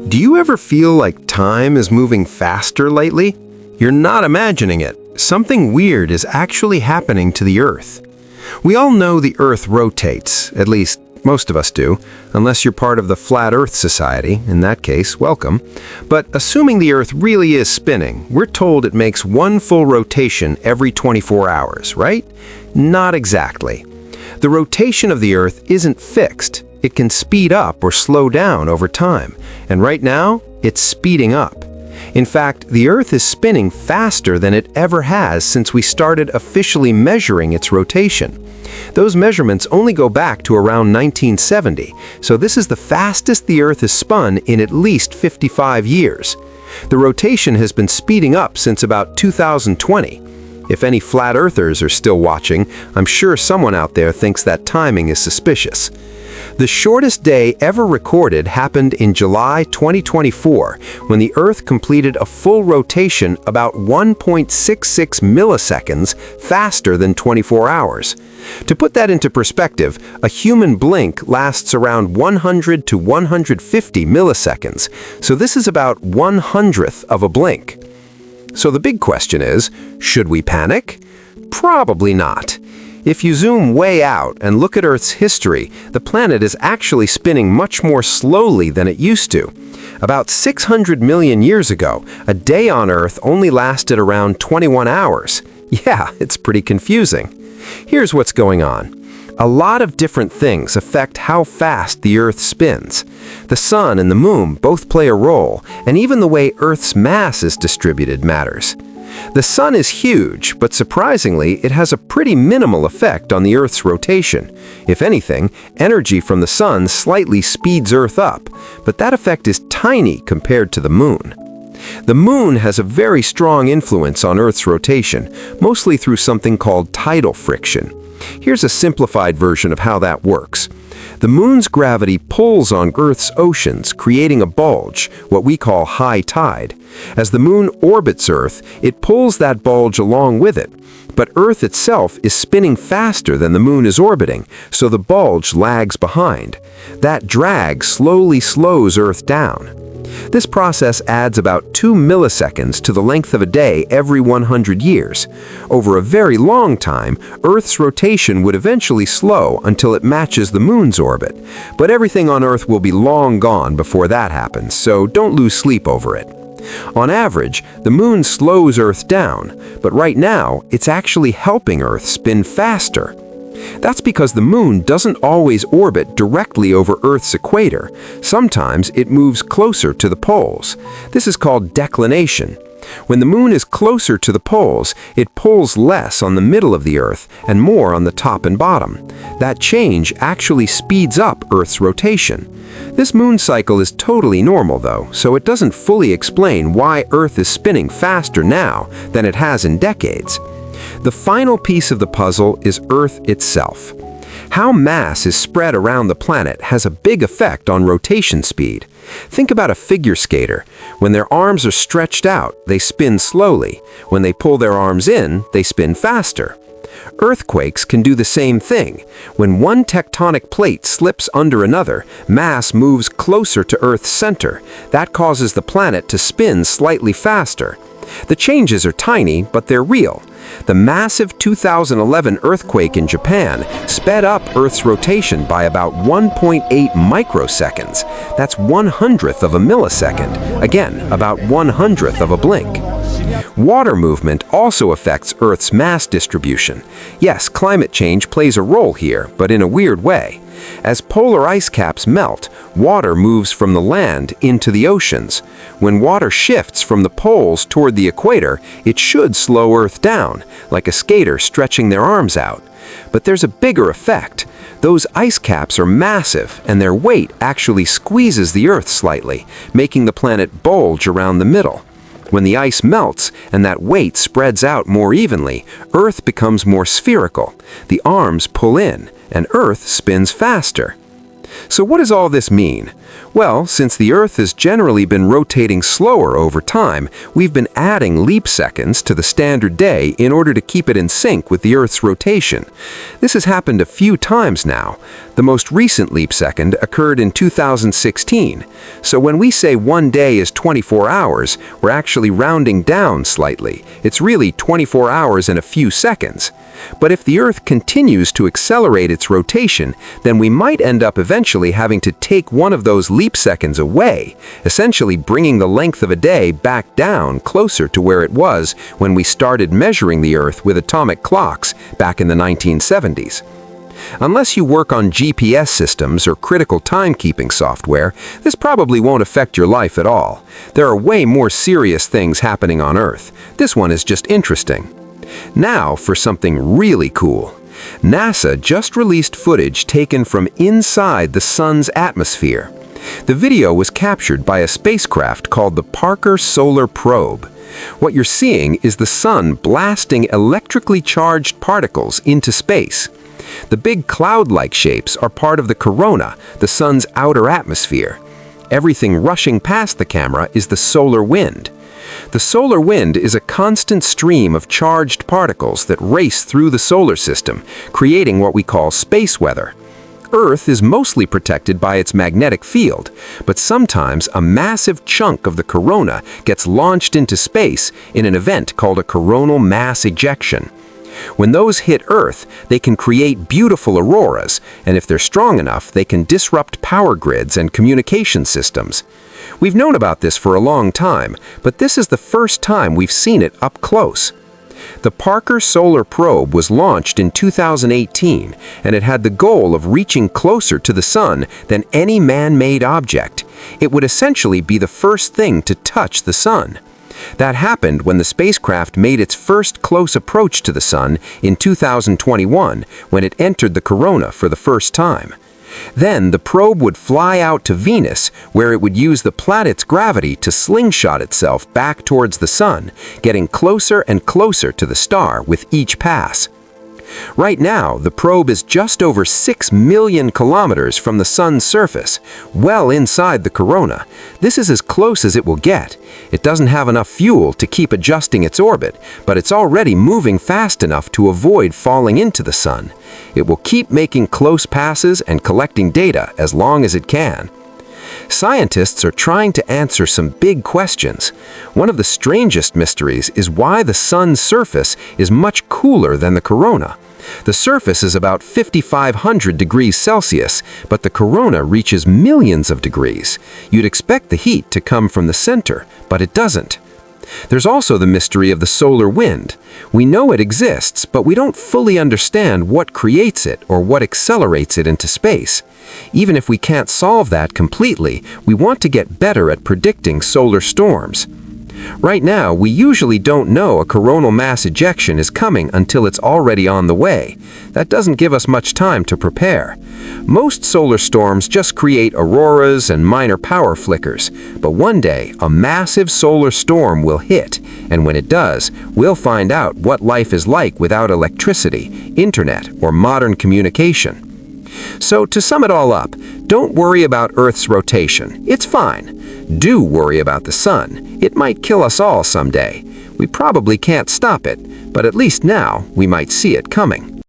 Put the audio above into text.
Do you ever feel like time is moving faster lately? You're not imagining it. Something weird is actually happening to the Earth. We all know the Earth rotates, at least most of us do, unless you're part of the Flat Earth Society. In that case, welcome. But assuming the Earth really is spinning, we're told it makes one full rotation every 24 hours, right? Not exactly. The rotation of the Earth isn't fixed. It can speed up or slow down over time, and right now, it's speeding up. In fact, the Earth is spinning faster than it ever has since we started officially measuring its rotation. Those measurements only go back to around 1970, so this is the fastest the Earth has spun in at least 55 years. The rotation has been speeding up since about 2020. If any flat earthers are still watching, I'm sure someone out there thinks that timing is suspicious. The shortest day ever recorded happened in July 2024, when the Earth completed a full rotation about 1.66 milliseconds faster than 24 hours. To put that into perspective, a human blink lasts around 100 to 150 milliseconds, so this is about 1/100th of a blink. So the big question is, should we panic? Probably not. If you zoom way out and look at Earth's history, the planet is actually spinning much more slowly than it used to. About 600 million years ago, a day on Earth only lasted around 21 hours. Yeah, it's pretty confusing. Here's what's going on. A lot of different things affect how fast the Earth spins. The sun and the moon both play a role, and even the way Earth's mass is distributed matters. The sun is huge, but surprisingly, it has a pretty minimal effect on the Earth's rotation. If anything, energy from the sun slightly speeds Earth up, but that effect is tiny compared to the moon. The moon has a very strong influence on Earth's rotation, mostly through something called tidal friction. Here's a simplified version of how that works. The moon's gravity pulls on Earth's oceans, creating a bulge, what we call high tide. As the moon orbits Earth, it pulls that bulge along with it. But Earth itself is spinning faster than the moon is orbiting, so the bulge lags behind. That drag slowly slows Earth down. This process adds about 2 milliseconds to the length of a day every 100 years. Over a very long time, Earth's rotation would eventually slow until it matches the moon's orbit. But everything on Earth will be long gone before that happens, so don't lose sleep over it. On average, the moon slows Earth down, but right now, it's actually helping Earth spin faster. That's because the moon doesn't always orbit directly over Earth's equator. Sometimes it moves closer to the poles. This is called declination. When the moon is closer to the poles, it pulls less on the middle of the Earth and more on the top and bottom. That change actually speeds up Earth's rotation. This moon cycle is totally normal though, so it doesn't fully explain why Earth is spinning faster now than it has in decades. The final piece of the puzzle is Earth itself. How mass is spread around the planet has a big effect on rotation speed. Think about a figure skater. When their arms are stretched out, they spin slowly. When they pull their arms in, they spin faster. Earthquakes can do the same thing. When one tectonic plate slips under another, mass moves closer to Earth's center. That causes the planet to spin slightly faster. The changes are tiny, but they're real. The massive 2011 earthquake in Japan sped up Earth's rotation by about 1.8 microseconds. That's 1/100th of a millisecond. Again, about 1/100th of a blink. Water movement also affects Earth's mass distribution. Yes, climate change plays a role here, but in a weird way. As polar ice caps melt, water moves from the land into the oceans. When water shifts from the poles toward the equator, it should slow Earth down, like a skater stretching their arms out. But there's a bigger effect. Those ice caps are massive, and their weight actually squeezes the Earth slightly, making the planet bulge around the middle. When the ice melts and that weight spreads out more evenly, Earth becomes more spherical. The arms pull in, and Earth spins faster. So what does all this mean? Well, since the Earth has generally been rotating slower over time, we've been adding leap seconds to the standard day in order to keep it in sync with the Earth's rotation. This has happened a few times now. The most recent leap second occurred in 2016. So when we say one day is 24 hours, we're actually rounding down slightly. It's really 24 hours and a few seconds. But if the Earth continues to accelerate its rotation, then we might end up eventually having to take one of those leap seconds away, essentially bringing the length of a day back down closer to where it was when we started measuring the Earth with atomic clocks back in the 1970s. Unless you work on GPS systems or critical timekeeping software, this probably won't affect your life at all. There are way more serious things happening on Earth. This one is just interesting. Now for something really cool. NASA just released footage taken from inside the Sun's atmosphere. The video was captured by a spacecraft called the Parker Solar Probe. What you're seeing is the Sun blasting electrically charged particles into space. The big cloud-like shapes are part of the corona, the Sun's outer atmosphere. Everything rushing past the camera is the solar wind. The solar wind is a constant stream of charged particles that race through the solar system, creating what we call space weather. Earth is mostly protected by its magnetic field, but sometimes a massive chunk of the corona gets launched into space in an event called a coronal mass ejection. When those hit Earth, they can create beautiful auroras, and if they're strong enough, they can disrupt power grids and communication systems. We've known about this for a long time, but this is the first time we've seen it up close. The Parker Solar Probe was launched in 2018, and it had the goal of reaching closer to the Sun than any man-made object. It would essentially be the first thing to touch the Sun. That happened when the spacecraft made its first close approach to the Sun in 2021, when it entered the corona for the first time. Then the probe would fly out to Venus, where it would use the planet's gravity to slingshot itself back towards the Sun, getting closer and closer to the star with each pass. Right now, the probe is just over 6 million kilometers from the Sun's surface, well inside the corona. This is as close as it will get. It doesn't have enough fuel to keep adjusting its orbit, but it's already moving fast enough to avoid falling into the Sun. It will keep making close passes and collecting data as long as it can. Scientists are trying to answer some big questions. One of the strangest mysteries is why the Sun's surface is much cooler than the corona. The surface is about 5,500 degrees Celsius, but the corona reaches millions of degrees. You'd expect the heat to come from the center, but it doesn't. There's also the mystery of the solar wind. We know it exists, but we don't fully understand what creates it or what accelerates it into space. Even if we can't solve that completely, we want to get better at predicting solar storms. Right now, we usually don't know a coronal mass ejection is coming until it's already on the way. That doesn't give us much time to prepare. Most solar storms just create auroras and minor power flickers, but one day a massive solar storm will hit, and when it does, we'll find out what life is like without electricity, internet, or modern communication. So to sum it all up, don't worry about Earth's rotation. It's fine. Do worry about the Sun. It might kill us all someday. We probably can't stop it, but at least now we might see it coming.